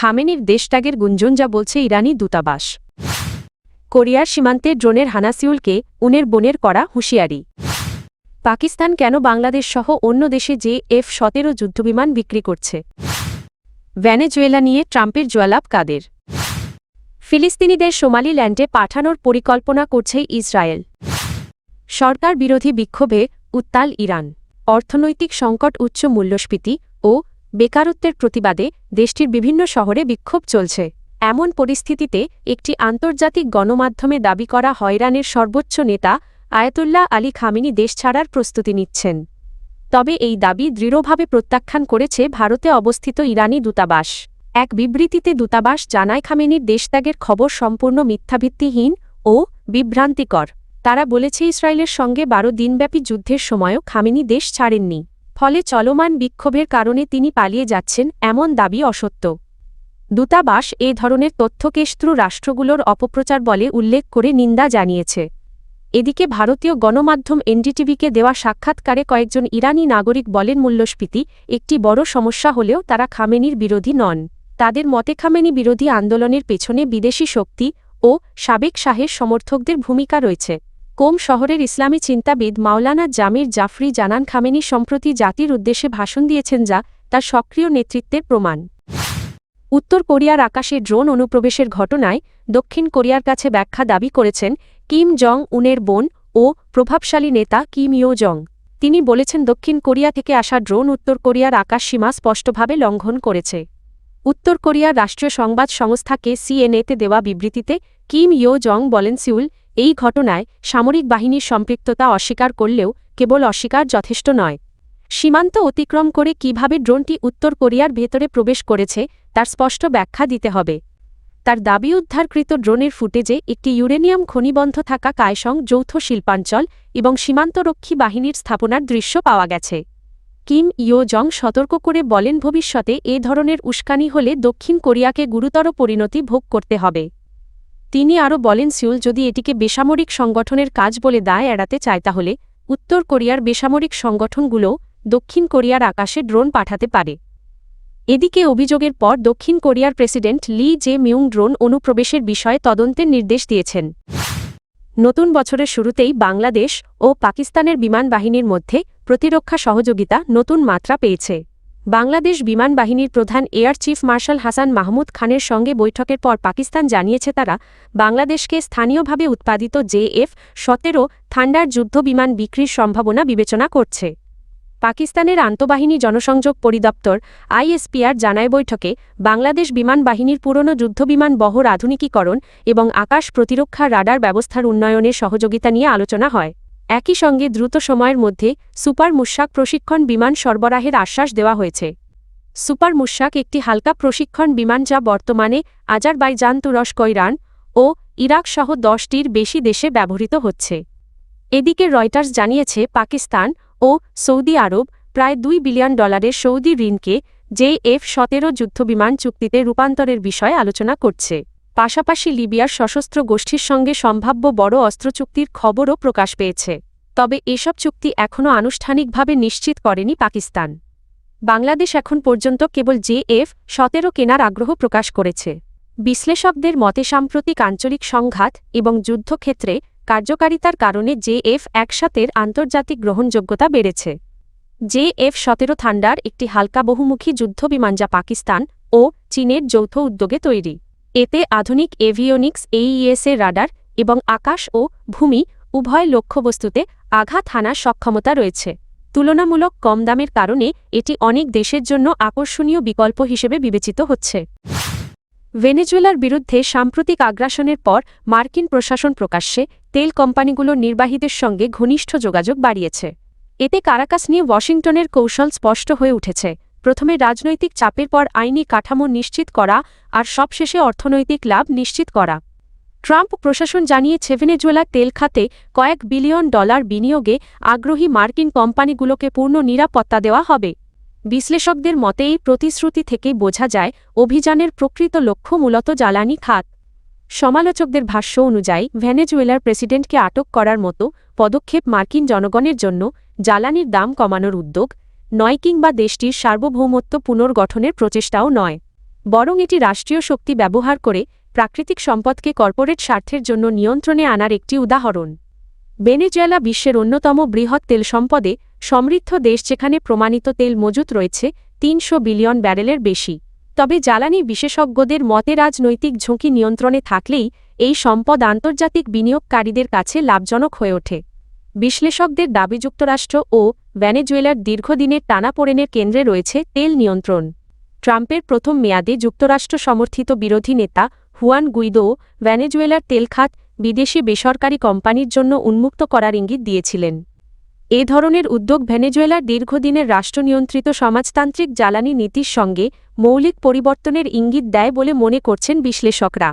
খামেনির দেশত্যাগের গুঞ্জন, যা বলছে ইরানি দূতাবাস। কোরিয়ার সীমান্তে ড্রোনের হানা, সিউলকে উনের বোনের করা হুঁশিয়ারি। পাকিস্তান কেন বাংলাদেশ সহ অন্য দেশে F-17 যুদ্ধবিমান বিক্রি করছে? ভেনেজুয়েলা নিয়ে ট্রাম্পের জোয়ালাপ কাদের? ফিলিস্তিনিদের সোমালিল্যান্ডে পাঠানোর পরিকল্পনা করছে ইসরায়েল। সরকার বিরোধী বিক্ষোভে উত্তাল ইরান। অর্থনৈতিক সংকট, উচ্চ মূল্যস্ফীতি ও বেকারত্বের প্রতিবাদে দেশটির বিভিন্ন শহরে বিক্ষোভ চলছে। এমন পরিস্থিতিতে একটি আন্তর্জাতিক গণমাধ্যমে দাবি করা হয় ইরানের সর্বোচ্চ নেতা আয়াতুল্লাহ আলী খামেনি দেশ ছাড়ার প্রস্তুতি নিচ্ছেন। তবে এই দাবি দৃঢ়ভাবে প্রত্যাখ্যান করেছে ভারতে অবস্থিত ইরানি দূতাবাস। এক বিবৃতিতে দূতাবাস জানায়, খামেনির দেশত্যাগের খবর সম্পূর্ণ মিথ্যাভিত্তিহীন ও বিভ্রান্তিকর। তারা বলেছে, ইসরায়েলের সঙ্গে 12 দিনব্যাপী যুদ্ধের সময়ও খামেনি দেশ ছাড়েননি। ফলে চলমান বিক্ষোভের কারণে তিনি পালিয়ে যাচ্ছেন, এমন দাবি অসত্য। দূতাবাস এ ধরনের তথ্যকেশত্রু রাষ্ট্রগুলোর অপপ্রচার বলে উল্লেখ করে নিন্দা জানিয়েছে। এদিকে ভারতীয় গণমাধ্যম এনডিটিভিকে দেওয়া সাক্ষাৎকারে কয়েকজন ইরানি নাগরিক বলেন, মূল্যস্ফীতি একটি বড় সমস্যা হলেও তারা খামেনির বিরোধী নন। তাদের মতে খামেনি বিরোধী আন্দোলনের পেছনে বিদেশি শক্তি ও সাবেক শাহের সমর্থকদের ভূমিকা রয়েছে। কোম শহরের ইসলামী চিন্তাবিদ মাওলানা জামির জাফরি জানান, খামেনি সম্প্রতি জাতির উদ্দেশ্যে ভাষণ দিয়েছেন, যা তার সক্রিয় নেতৃত্বের প্রমাণ। উত্তর কোরিয়ার আকাশে ড্রোন অনুপ্রবেশের ঘটনায় দক্ষিণ কোরিয়ার কাছে ব্যাখ্যা দাবি করেছেন কিম জং উনের বোন ও প্রভাবশালী নেতা কিম ইয়ো জং। তিনি বলেছেন, দক্ষিণ কোরিয়া থেকে আসা ড্রোন উত্তর কোরিয়ার আকাশসীমা স্পষ্টভাবে লঙ্ঘন করেছে। উত্তর কোরিয়ার রাষ্ট্রীয় সংবাদ সংস্থা KCNA-তে দেওয়া বিবৃতিতে কিম ইয়ো জং বলেন, সিউল এই ঘটনায় সামরিক বাহিনীর সম্পৃক্ততা অস্বীকার করলেও কেবল অস্বীকার যথেষ্ট নয়। সীমান্ত অতিক্রম করে কিভাবে ড্রোনটি উত্তর কোরিয়ার ভেতরে প্রবেশ করেছে তার স্পষ্ট ব্যাখ্যা দিতে হবে। তার দাবি, উদ্ধারকৃত ড্রোনের ফুটেজে একটি ইউরেনিয়াম খনিবন্ধ থাকা কায়সং যৌথ শিল্পাঞ্চল এবং সীমান্তরক্ষী বাহিনীর স্থাপনার দৃশ্য পাওয়া গেছে। কিম ইয়ো জং সতর্ক করে বলেন, ভবিষ্যতে এ ধরনের উস্কানি হলে দক্ষিণ কোরিয়াকে গুরুতর পরিণতি ভোগ করতে হবে। তিনি আরও বলেন, সিউল যদি এটিকে বেসামরিক সংগঠনের কাজ বলে দায় এড়াতে চায়, তাহলে উত্তর কোরিয়ার বেসামরিক সংগঠনগুলোও দক্ষিণ কোরিয়ার আকাশে ড্রোন পাঠাতে পারে। এদিকে অভিযোগের পর দক্ষিণ কোরিয়ার প্রেসিডেন্ট লি জে-মিউং ড্রোন অনুপ্রবেশের বিষয়ে তদন্তের নির্দেশ দিয়েছেন। নতুন বছরের শুরুতেই বাংলাদেশ ও পাকিস্তানের বিমান বাহিনীর মধ্যে প্রতিরক্ষা সহযোগিতা নতুন মাত্রা পেয়েছে। বাংলাদেশ বিমান বাহিনীর প্রধান air chief marshal Hasan Mahmud খানের সঙ্গে বৈঠকের পর পাকিস্তান জানিয়েছে, তারা বাংলাদেশকে স্থানীয়ভাবে উৎপাদিত F-17 থান্ডার যুদ্ধবিমান বিক্রির সম্ভাবনা বিবেচনা করছে। পাকিস্তানের আন্তঃবাহিনী জনসংযোগ পরিদপ্তর ISPR জানায়, বৈঠকে বাংলাদেশ বিমান বাহিনীর পুরনো যুদ্ধবিমান বহর আধুনিকীকরণ এবং আকাশ প্রতিরক্ষা রাডার ব্যবস্থার উন্নয়নের সহযোগিতা নিয়ে আলোচনা হয়। একই সঙ্গে দ্রুত সময়ের মধ্যে সুপার মুশাক প্রশিক্ষণ বিমান সরবরাহের আশ্বাস দেওয়া হয়েছে। সুপার মুশাক একটি হালকা প্রশিক্ষণ বিমান, যা বর্তমানে আজারবাইজান, তুরস্ক, ইরান ও ইরাক সহ 10টির বেশি দেশে ব্যবহৃত হচ্ছে। এদিকে রয়টার্স জানিয়েছে, পাকিস্তান ও সৌদি আরব প্রায় $2 বিলিয়ন সৌদি ঋণকে F-17 যুদ্ধবিমান চুক্তিতে রূপান্তরের বিষয়ে আলোচনা করছে। পাশাপাশি লিবিয়ার সশস্ত্র গোষ্ঠীর সঙ্গে সম্ভাব্য বড় অস্ত্র চুক্তির খবরও প্রকাশ পেয়েছে। তবে এসব চুক্তি এখনও আনুষ্ঠানিকভাবে নিশ্চিত করেনি পাকিস্তান। বাংলাদেশ এখন পর্যন্ত কেবল F-17 কেনার আগ্রহ প্রকাশ করেছে। বিশ্লেষকদের মতে, সাম্প্রতিক আঞ্চলিক সংঘাত এবং যুদ্ধক্ষেত্রে কার্যকারিতার কারণে F-17 আন্তর্জাতিক গ্রহণযোগ্যতা বেড়েছে। F-17 থান্ডার একটি হালকা বহুমুখী যুদ্ধবিমান, যা পাকিস্তান ও চীনের যৌথ উদ্যোগে তৈরি। এতে আধুনিক এভিওনিক্স, AES রাডার এবং আকাশ ও ভূমি উভয় লক্ষ্যবস্তুতে আঘাত হানার সক্ষমতা রয়েছে। তুলনামূলক কম দামের কারণে এটি অনেক দেশের জন্য আকর্ষণীয় বিকল্প হিসেবে বিবেচিত হচ্ছে। ভেনেজুয়েলার বিরুদ্ধে সাম্প্রতিক আগ্রাসনের পর মার্কিন প্রশাসন প্রকাশ্যে তেল কোম্পানিগুলোর নির্বাহীদের সঙ্গে ঘনিষ্ঠ যোগাযোগ বাড়িয়েছে। এতে কারাকাস নিয়ে ওয়াশিংটনের কৌশল স্পষ্ট হয়ে উঠেছে। প্রথমে রাজনৈতিক চাপের পর আইনি কাঠামো নিশ্চিত করা আর সবশেষে অর্থনৈতিক লাভ নিশ্চিত করা। ট্রাম্প প্রশাসন জানিয়েছে, ভেনেজুয়েলার তেল খাতে কয়েক বিলিয়ন ডলার বিনিয়োগে আগ্রহী মার্কিন কোম্পানিগুলোকে পূর্ণ নিরাপত্তা দেওয়া হবে। বিশ্লেষকদের মতে, এই প্রতিশ্রুতি থেকেই বোঝা যায় অভিযানের প্রকৃত লক্ষ্য মূলত জ্বালানি খাত। সমালোচকদের ভাষ্য অনুযায়ী, ভেনেজুয়েলার প্রেসিডেন্টকে আটক করার মতো পদক্ষেপ মার্কিন জনগণের জন্য জ্বালানির দাম কমানোর উদ্যোগ নয়, কিংবা দেশটির সার্বভৌমত্ব পুনর্গঠনের প্রচেষ্টাও নয়। বরং এটি রাষ্ট্রীয় শক্তি ব্যবহার করে প্রাকৃতিক সম্পদকে কর্পোরেট স্বার্থের জন্য নিয়ন্ত্রণে আনার একটি উদাহরণ। ভেনেজুয়েলা বিশ্বের অন্যতম বৃহৎ তেল সম্পদে সমৃদ্ধ দেশ, যেখানে প্রমাণিত তেল মজুত রয়েছে ৩০০ বিলিয়ন ব্যারেলের বেশি। তবে জ্বালানি বিশেষজ্ঞদের মতে রাজনৈতিক ঝুঁকি নিয়ন্ত্রণে থাকলেই এই সম্পদ আন্তর্জাতিক বিনিয়োগকারীদের কাছে লাভজনক হয়ে ওঠে। বিশ্লেষকদের দাবি, যুক্তরাষ্ট্র ও ভেনেজুয়েলার দীর্ঘদিনের টানাপোড়েনের কেন্দ্রে রয়েছে তেল নিয়ন্ত্রণ। ট্রাম্পের প্রথম মেয়াদে যুক্তরাষ্ট্র সমর্থিত বিরোধী নেতা হুয়ান গুইদো ভেনেজুয়েলার তেল খাত বিদেশি বেসরকারি কোম্পানির জন্য উন্মুক্ত করার ইঙ্গিত দিয়েছিলেন। এ ধরনের উদ্যোগ ভেনেজুয়েলার দীর্ঘদিনের রাষ্ট্রনিয়ন্ত্রিত সমাজতান্ত্রিক জ্বালানি নীতির সঙ্গে মৌলিক পরিবর্তনের ইঙ্গিত দেয় বলে মনে করছেন বিশ্লেষকরা।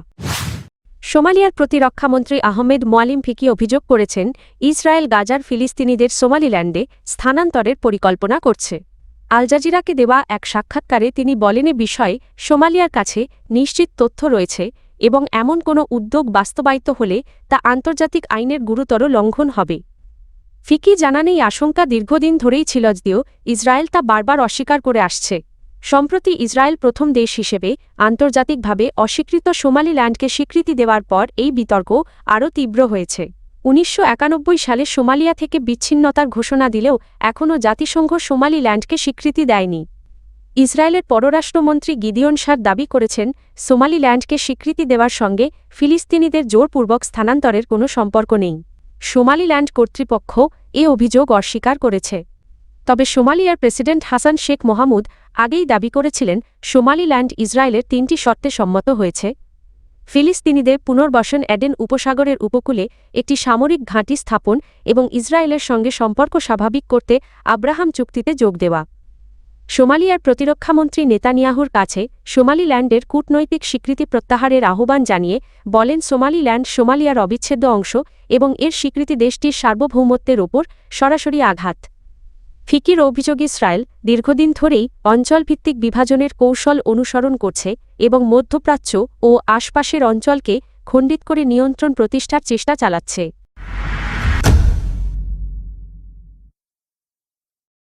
সোমালিয়ার প্রতিরক্ষামন্ত্রী আহমেদ মোয়ালিম ফিকি অভিযোগ করেছেন, ইসরায়েল গাজার ফিলিস্তিনিদের সোমালিল্যান্ডে স্থানান্তরের পরিকল্পনা করছে। আল জাজিরাকে দেওয়া এক সাক্ষাৎকারে তিনি বলেন, এ বিষয়ে সোমালিয়ার কাছে নিশ্চিত তথ্য রয়েছে এবং এমন কোনো উদ্যোগ বাস্তবায়িত হলে তা আন্তর্জাতিক আইনের গুরুতর লঙ্ঘন হবে। ফিকি জানান, এই আশঙ্কা দীর্ঘদিন ধরেই ছিল, যদিও ইসরায়েল তা বারবার অস্বীকার করে আসছে। সম্প্রতি ইসরায়েল প্রথম দেশ হিসেবে আন্তর্জাতিকভাবে অস্বীকৃত সোমালিল্যান্ডকে স্বীকৃতি দেওয়ার পর এই বিতর্ক আরও তীব্র হয়েছে। ১৯৯১ সালে সোমালিয়া থেকে বিচ্ছিন্নতার ঘোষণা দিলেও এখনও জাতিসংঘ সোমালিল্যান্ডকে স্বীকৃতি দেয়নি। ইসরায়েলের পররাষ্ট্রমন্ত্রী গিদিয়ন সার দাবি করেছেন, সোমালিল্যান্ডকে স্বীকৃতি দেওয়ার সঙ্গে ফিলিস্তিনিদের জোরপূর্বক স্থানান্তরের কোনো সম্পর্ক নেই। সোমালিল্যান্ড কর্তৃপক্ষ এ অভিযোগ অস্বীকার করেছে। তবে সোমালিয়ার প্রেসিডেন্ট হাসান শেখ মোহাম্মদ আগেই দাবি করেছিলেন, সোমালিল্যান্ড ইসরায়েলের ৩টি শর্তে সম্মত হয়েছে: ফিলিস্তিনিদের পুনর্বাসন, এডেন উপসাগরের উপকূলে একটি সামরিক ঘাঁটি স্থাপন এবং ইসরায়েলের সঙ্গে সম্পর্ক স্বাভাবিক করতে আব্রাহাম চুক্তিতে যোগ দেওয়া। সোমালিয়ার প্রতিরক্ষামন্ত্রী নেতানিয়াহুর কাছে সোমালিল্যান্ডের কূটনৈতিক স্বীকৃতি প্রত্যাহারের আহ্বান জানিয়ে বলেন, সোমালিল্যান্ড সোমালিয়ার অবিচ্ছেদ্য অংশ এবং এর স্বীকৃতি দেশটির সার্বভৌমত্বের ওপর সরাসরি আঘাত। ফিকির অভিযোগ, ইসরায়েল দীর্ঘদিন ধরেই অঞ্চলভিত্তিক বিভাজনের কৌশল অনুসরণ করছে এবং মধ্যপ্রাচ্য ও আশপাশের অঞ্চলকে খণ্ডিত করে নিয়ন্ত্রণ প্রতিষ্ঠার চেষ্টা চালাচ্ছে।